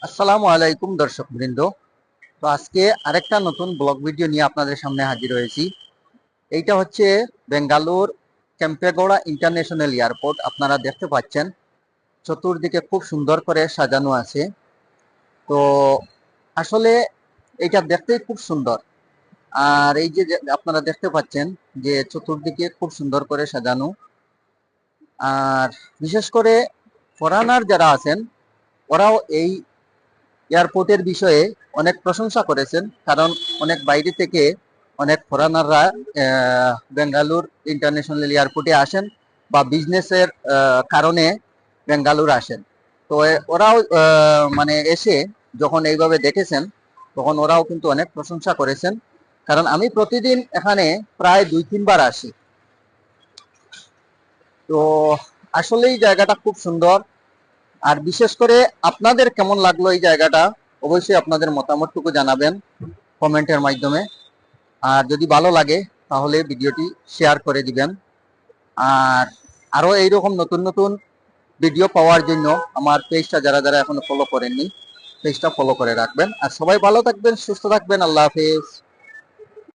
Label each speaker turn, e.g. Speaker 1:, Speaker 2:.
Speaker 1: আসসালামু আলাইকুম দর্শক বৃন্দ। তো আজকে আরেকটা নতুন ব্লগ ভিডিও নিয়ে আপনাদের সামনে হাজির হয়েছি। এইটা হচ্ছে বেঙ্গালুর কেম্পেগৌড়া ইন্টারন্যাশনাল এয়ারপোর্ট। আপনারা দেখতে পাচ্ছেন চতুর্দিকে খুব সুন্দর করে সাজানো আছে। তো আসলে এটা দেখতেই খুব সুন্দর। আর এই যে আপনারা দেখতে পাচ্ছেন যে চতুর্দিকে খুব সুন্দর করে সাজানো। আর বিশেষ করে ফরেনার যারা আছেন ওরাও এই এয়ারপোর্টের বিষয়ে অনেক প্রশংসা করেছেন, কারণ অনেক বাইরে থেকে অনেক ফরেনাররা বেঙ্গালুর ইন্টারন্যাশনাল এয়ারপোর্টে আসেন বা বিজনেসের কারণে বেঙ্গালুর আসেন। তো ওরাও মানে এসে যখন এইভাবে দেখেছেন তখন ওরাও কিন্তু অনেক প্রশংসা করেছেন, কারণ আমি প্রতিদিন এখানে প্রায় 2-3 বার আসি। তো আসলেই জায়গাটা খুব সুন্দর। আর বিশেষ করে আপনাদের কেমন লাগলো এই জায়গাটা, অবশ্যই আপনাদের মতামতটুকু জানাবেন কমেন্টের মাধ্যমে। আর যদি ভালো লাগে তাহলে ভিডিওটি শেয়ার করে দিবেন। আর আরো এইরকম নতুন নতুন ভিডিও পাওয়ার জন্য আমার পেজটা যারা যারা এখনো ফলো করেননি পেজটা ফলো করে রাখবেন। আর সবাই ভালো থাকবেন, সুস্থ থাকবেন। আল্লাহ হাফেজ।